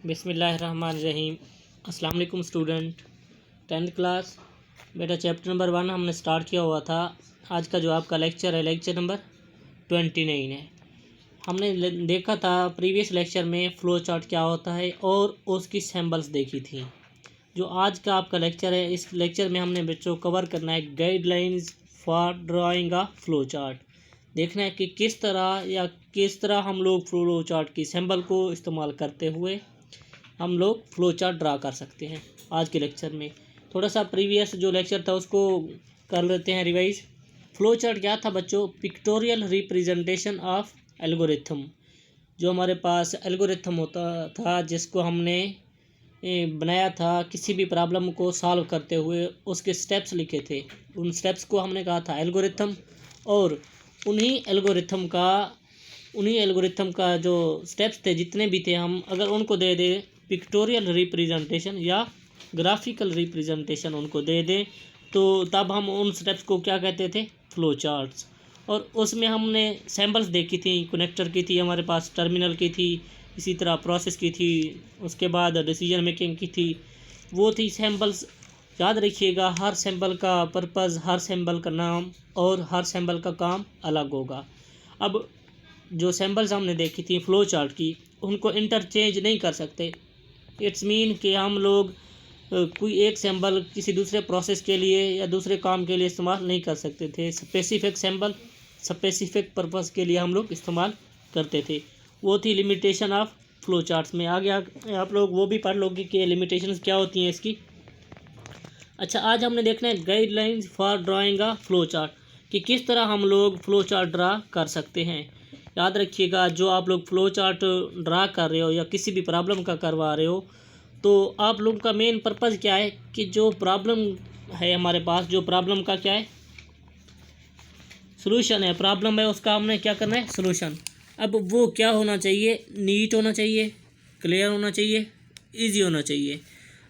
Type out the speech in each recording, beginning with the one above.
बिस्मिल्लाहिर्रहमानिर्रहीम। अस्सलाम वालेकुम स्टूडेंट। 10th क्लास बेटा चैप्टर नंबर 1 हमने स्टार्ट किया हुआ था। आज का जो आपका लेक्चर है लेक्चर नंबर 29 है। हमने देखा था प्रीवियस लेक्चर में फ़्लो चार्ट क्या होता है और उसकी सैम्पल्स देखी थी। जो आज का आपका लेक्चर है, इस लेक्चर में हमने बच्चों कवर करना है guidelines for drawing a flow chart. देखना है कि किस तरह हम लोग फ़्लो चार्ट की सैम्पल को इस्तेमाल करते हुए हम लोग फ़्लो चार्ट ड्रा कर सकते हैं। आज के लेक्चर में थोड़ा सा प्रीवियस जो लेक्चर था उसको कर लेते हैं रिवाइज। फ़्लो चार्ट क्या था बच्चों? Pictorial representation of algorithm. जो हमारे पास एल्गोरिथम होता था जिसको हमने बनाया था किसी भी प्रॉब्लम को सॉल्व करते हुए, उसके स्टेप्स लिखे थे। उन स्टेप्स को हमने कहा था एल्गोरिथम, और उन्हीं एल्गोरिथम का जो स्टेप्स थे जितने भी थे, हम अगर उनको दे दें पिक्टोरियल रिप्रेजेंटेशन या ग्राफिकल रिप्रेजेंटेशन उनको दे दें, तो तब हम उन स्टेप्स को क्या कहते थे? Flow charts. और उसमें हमने सैम्पल्स देखी थी, कनेक्टर की थी, हमारे पास टर्मिनल की थी, इसी तरह प्रोसेस की थी, उसके बाद डिसीजन मेकिंग की थी। वो थी सैम्पल्स। याद रखिएगा, हर सैम्पल का पर्पज़, हर सैम्पल का नाम और हर सैम्पल का काम अलग होगा। अब जो सैम्पल्स हमने देखी थी फ़्लो चार्ट की, उनको इंटरचेंज नहीं कर सकते। इट्स मीन कि हम लोग कोई एक सैम्पल किसी दूसरे प्रोसेस के लिए या दूसरे काम के लिए इस्तेमाल नहीं कर सकते थे। स्पेसिफिक सैम्पल स्पेसिफिक पर्पस के लिए हम लोग इस्तेमाल करते थे। वो थी लिमिटेशन ऑफ फ़्लो चार्ट्स में। आगे आप लोग वो भी पढ़ लोगे कि लिमिटेशंस क्या होती हैं इसकी। अच्छा, आज हमने देखना है guidelines for drawing a flow chart, कि किस तरह हम लोग फ़्लो चार्ट ड्रा कर सकते हैं। याद रखिएगा, जो आप लोग फ़्लो चार्ट ड्रा कर रहे हो या किसी भी प्रॉब्लम का करवा रहे हो, तो आप लोगों का मेन पर्पज़ क्या है कि जो प्रॉब्लम है हमारे पास, जो प्रॉब्लम का क्या है? सॉल्यूशन है। प्रॉब्लम है, उसका हमने क्या करना है? सॉल्यूशन। अब वो क्या होना चाहिए? नीट होना चाहिए, क्लियर होना चाहिए, ईजी होना चाहिए।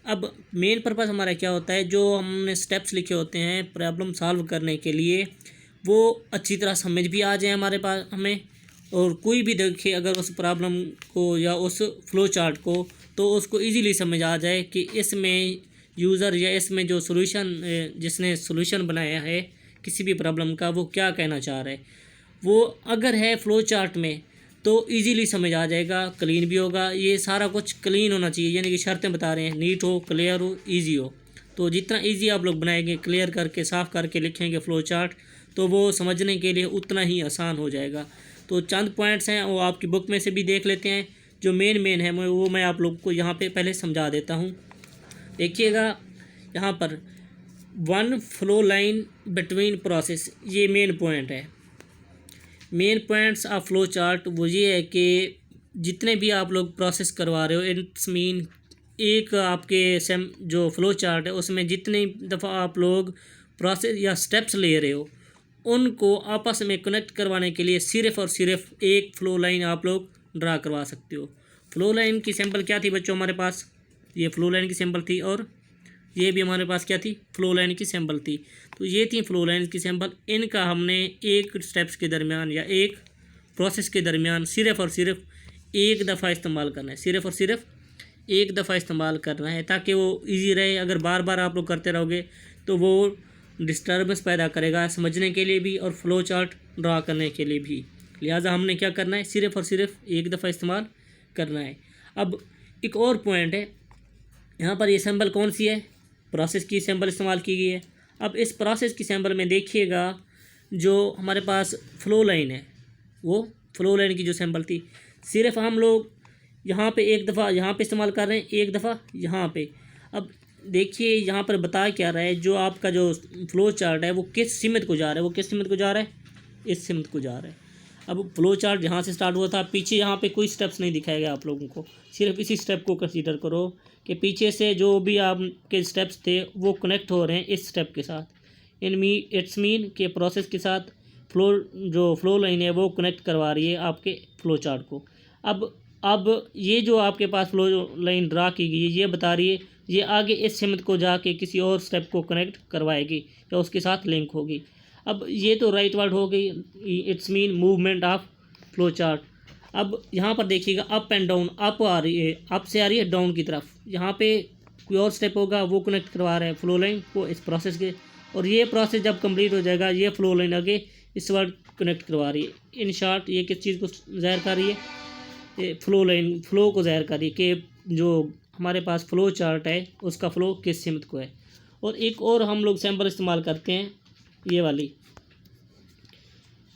अब मेन पर्पज़ हमारा क्या होता है? जो हमने स्टेप्स लिखे होते हैं प्रॉब्लम सॉल्व करने के लिए, वो अच्छी तरह समझ भी आ जाए हमारे पास हमें, और कोई भी देखे अगर उस प्रॉब्लम को या उस फ़्लो चार्ट को, तो उसको इजीली समझ आ जाए कि इसमें यूज़र या इसमें जो सॉल्यूशन जिसने सॉल्यूशन बनाया है किसी भी प्रॉब्लम का, वो क्या कहना चाह रहा है। वो अगर है फ़्लो चार्ट में तो इजीली समझ आ जाएगा, क्लीन भी होगा। ये सारा कुछ क्लीन होना चाहिए, यानी कि शर्तें बता रहे हैं, नीट हो, क्लियर हो, ईजी हो। तो जितना ईजी आप लोग बनाएंगे, क्लियर करके साफ़ करके लिखेंगे फ़्लो चार्ट, तो वो समझने के लिए उतना ही आसान हो जाएगा। तो चंद पॉइंट्स हैं वो आपकी बुक में से भी देख लेते हैं। जो मेन है वो मैं आप लोग को यहाँ पे पहले समझा देता हूँ। देखिएगा यहाँ पर, one flow line between process, ये मेन पॉइंट है। Main points of flow chart वो ये है कि जितने भी आप लोग प्रोसेस करवा रहे हो, इट्स मीन एक आपके जो फ़्लो चार्ट है उसमें जितनी दफ़ा आप लोग प्रोसेस या स्टेप्स ले रहे हो, उनको आपस में कनेक्ट करवाने के लिए सिर्फ़ और सिर्फ एक फ़्लो लाइन आप लोग ड्रा करवा सकते हो। फ़्लो लाइन की सैम्पल क्या थी बच्चों हमारे पास? ये फ़्लो लाइन की सैम्पल थी, और ये भी हमारे पास क्या थी? फ़्लो लाइन की सैम्पल थी। तो ये थी फ़्लो लाइन की सैम्पल। इनका हमने एक स्टेप्स के दरमियान या एक प्रोसेस के दरमियान सिर्फ़ और सिर्फ एक दफ़ा इस्तेमाल करना है। सिर्फ़ और सिर्फ एक दफ़ा इस्तेमाल करना है, ताकि वो इजी रहे। अगर बार बार आप लोग करते रहोगे तो वो डिस्टर्बेंस पैदा करेगा समझने के लिए भी और फ़्लो चार्ट ड्रा करने के लिए भी। लिहाजा हमने क्या करना है? सिर्फ़ और सिर्फ एक दफ़ा इस्तेमाल करना है। अब एक और पॉइंट है, यहाँ पर ये सैम्पल कौन सी है? प्रोसेस की सैम्पल इस्तेमाल की गई है। अब इस प्रोसेस की सैम्पल में देखिएगा, जो हमारे पास फ़्लो लाइन है, वो फ़्लो लाइन की जो सैम्पल थी, सिर्फ हम लोग यहाँ पे एक दफ़ा यहाँ पे इस्तेमाल कर रहे हैं, एक दफ़ा यहाँ पे। अब देखिए यहाँ पर बता क्या रहा है, जो आपका जो फ़्लो चार्ट है वो किस सीमित को जा रहा है? वो किस सीमित को जा रहा है? इस सीमित को जा रहा है। अब फ़्लो चार्ट यहाँ से स्टार्ट हुआ था, पीछे यहाँ पे कोई स्टेप्स नहीं दिखाएगा आप लोगों को। सिर्फ इसी स्टेप को कंसीडर करो कि पीछे से जो भी आपके स्टेप्स थे वो कनेक्ट हो रहे हैं इस स्टेप के साथ। इट्स मीन के प्रोसेस के साथ जो फ़्लो लाइन है वो कनेक्ट करवा रही है आपके फ़्लो चार्ट को। अब ये जो आपके पास फ़्लो लाइन ड्रा की गई है, ये बता रही है ये आगे इस सीमित को जाके किसी और स्टेप को कनेक्ट करवाएगी या उसके साथ लिंक होगी। अब ये तो राइट वर्ड हो गई, it's mean movement of flow chart. अब यहाँ पर देखिएगा अप एंड डाउन, अप आ रही है, अप से आ रही है डाउन की तरफ। यहाँ पे कोई और स्टेप होगा वो कनेक्ट करवा रहा है फ्लो लाइन को इस प्रोसेस के, और ये प्रोसेस जब कंप्लीट हो जाएगा ये फ्लो लाइन आगे इस बार कनेक्ट करवा रही है। इन शॉर्ट ये किस चीज़ को ज़ाहिर कर रही है, ये फ्लो लाइन फ्लो को ज़ाहिर कर रही है कि जो हमारे पास फ्लो चार्ट है उसका फ्लो किस सिमत को है। और एक और हम लोग सैम्पल इस्तेमाल करते हैं ये वाली।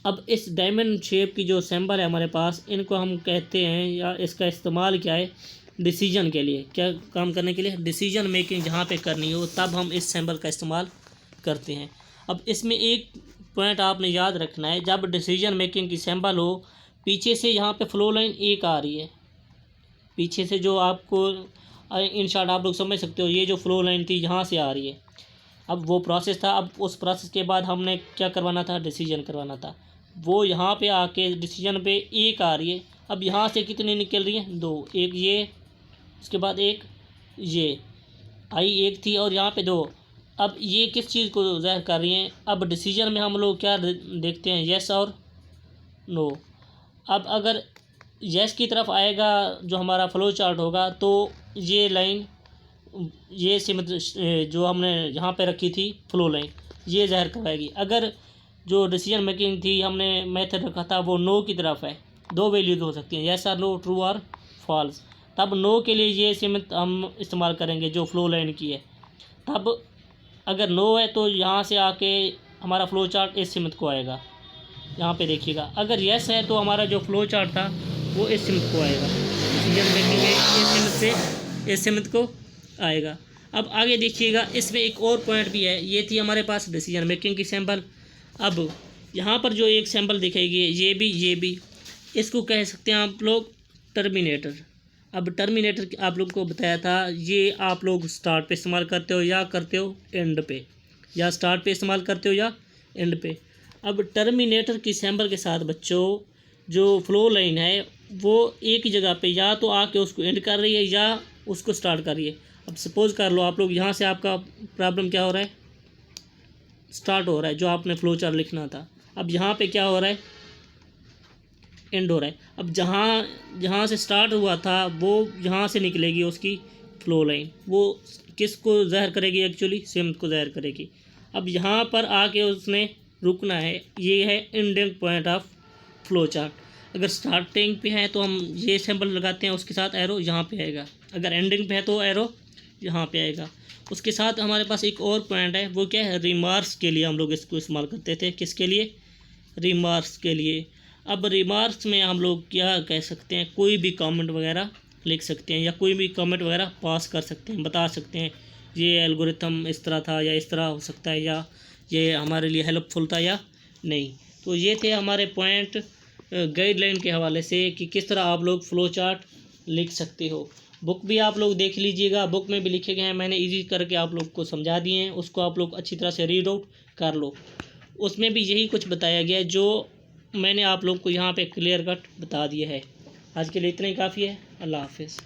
अब इस डायमंड शेप की जो सैम्पल है हमारे पास, इनको हम कहते हैं या इसका इस्तेमाल क्या है, डिसीजन के लिए। क्या काम करने के लिए, डिसीजन मेकिंग जहाँ पे करनी हो तब हम इस सैम्पल का इस्तेमाल करते हैं। अब इसमें एक पॉइंट आपने याद रखना है, जब डिसीजन मेकिंग की सैम्पल हो पीछे से यहाँ पे फ्लो लाइन एक आ रही है, पीछे से जो आपको इन शॉर्ट आप लोग समझ सकते हो, ये जो फ्लो लाइन थी यहाँ से आ रही है। अब वो प्रोसेस था, अब उस प्रोसेस के बाद हमने क्या करवाना था, डिसीजन करवाना था। वो यहाँ पे आके डिसीजन पे एक आ रही है। अब यहाँ से कितनी निकल रही है, दो, एक ये, उसके बाद एक ये आई एक थी और यहाँ पे दो। अब ये किस चीज़ को ज़ाहिर कर रही हैं, अब डिसीजन में हम लोग क्या देखते हैं, येस और नो। अब अगर येस की तरफ आएगा जो हमारा फ्लो चार्ट होगा तो ये लाइन, ये सिमत जो हमने यहाँ पे रखी थी फ्लो लाइन, ये ज़ाहिर करवाएगी। अगर जो डिसीजन मेकिंग थी हमने मेथड रखा था वो नो की तरफ है, दो वैल्यूज हो सकती हैं, येस और नो, ट्रू और फॉल्स। तब नो के लिए ये सिमत हम इस्तेमाल करेंगे जो फ्लो लाइन की है। तब अगर नो है तो यहाँ से आके हमारा फ्लो चार्ट इस सिमत को आएगा, यहाँ पे देखिएगा। अगर येस है तो हमारा जो फ्लो चार्ट था वो इस सिमत को आएगा, डिसीजन मेकिंग है इस सिमत से इस सिमत को आएगा। अब आगे देखिएगा, इसमें एक और पॉइंट भी है। ये थी हमारे पास डिसीजन मेकिंग की सैम्पल। अब यहाँ पर जो एक सैम्पल दिखाएगी ये भी, इसको कह सकते हैं आप लोग टर्मिनेटर। अब टर्मिनेटर आप लोग को बताया था, ये आप लोग स्टार्ट पे इस्तेमाल करते हो या करते हो एंड पे, या स्टार्ट पे इस्तेमाल करते हो या एंड पे। अब टर्मिनेटर की सैम्पल के साथ बच्चों जो फ्लो लाइन है वो एक ही जगह पे या तो आके उसको एंड कर रही है या उसको स्टार्ट कर रही है। अब सपोज़ कर लो आप लोग यहाँ से आपका प्रॉब्लम क्या हो रहा है, स्टार्ट हो रहा है जो आपने फ्लो चार्ट लिखना था। अब यहाँ पे क्या हो रहा है, एंड हो रहा है। अब जहाँ से स्टार्ट हुआ था वो यहाँ से निकलेगी उसकी फ्लो लाइन, वो किसको ज़ाहिर करेगी, एक्चुअली सिमत को ज़ाहिर करेगी। अब यहाँ पर आके उसने रुकना है, ये है ending point of flow chart. अगर स्टार्टिंग पे है तो हम ये सिंबल लगाते हैं, उसके साथ एरो यहाँ पे आएगा। अगर एंडिंग पे है तो एरो यहाँ पे आएगा। उसके साथ हमारे पास एक और पॉइंट है, वो क्या है, रिमार्क्स के लिए हम लोग इसको इस्तेमाल करते थे। किसके लिए, रिमार्क्स के लिए। अब रिमार्क्स में हम लोग क्या कह सकते हैं, कोई भी कमेंट वगैरह लिख सकते हैं या कोई भी कमेंट वगैरह पास कर सकते हैं, बता सकते हैं ये एल्गोरिथम इस तरह था या इस तरह हो सकता है, या ये हमारे लिए हेल्पफुल था या नहीं। तो ये थे हमारे पॉइंट गाइडलाइन के हवाले से कि किस तरह आप लोग फ्लो चार्ट लिख सकते हो। बुक भी आप लोग देख लीजिएगा, बुक में भी लिखे गए हैं, मैंने इजी करके आप लोग को समझा दिए हैं, उसको आप लोग अच्छी तरह से रीड आउट कर लो। उसमें भी यही कुछ बताया गया है जो मैंने आप लोग को यहाँ पे क्लियर कट बता दिया है। आज के लिए इतना ही काफ़ी है। अल्लाह हाफिज़।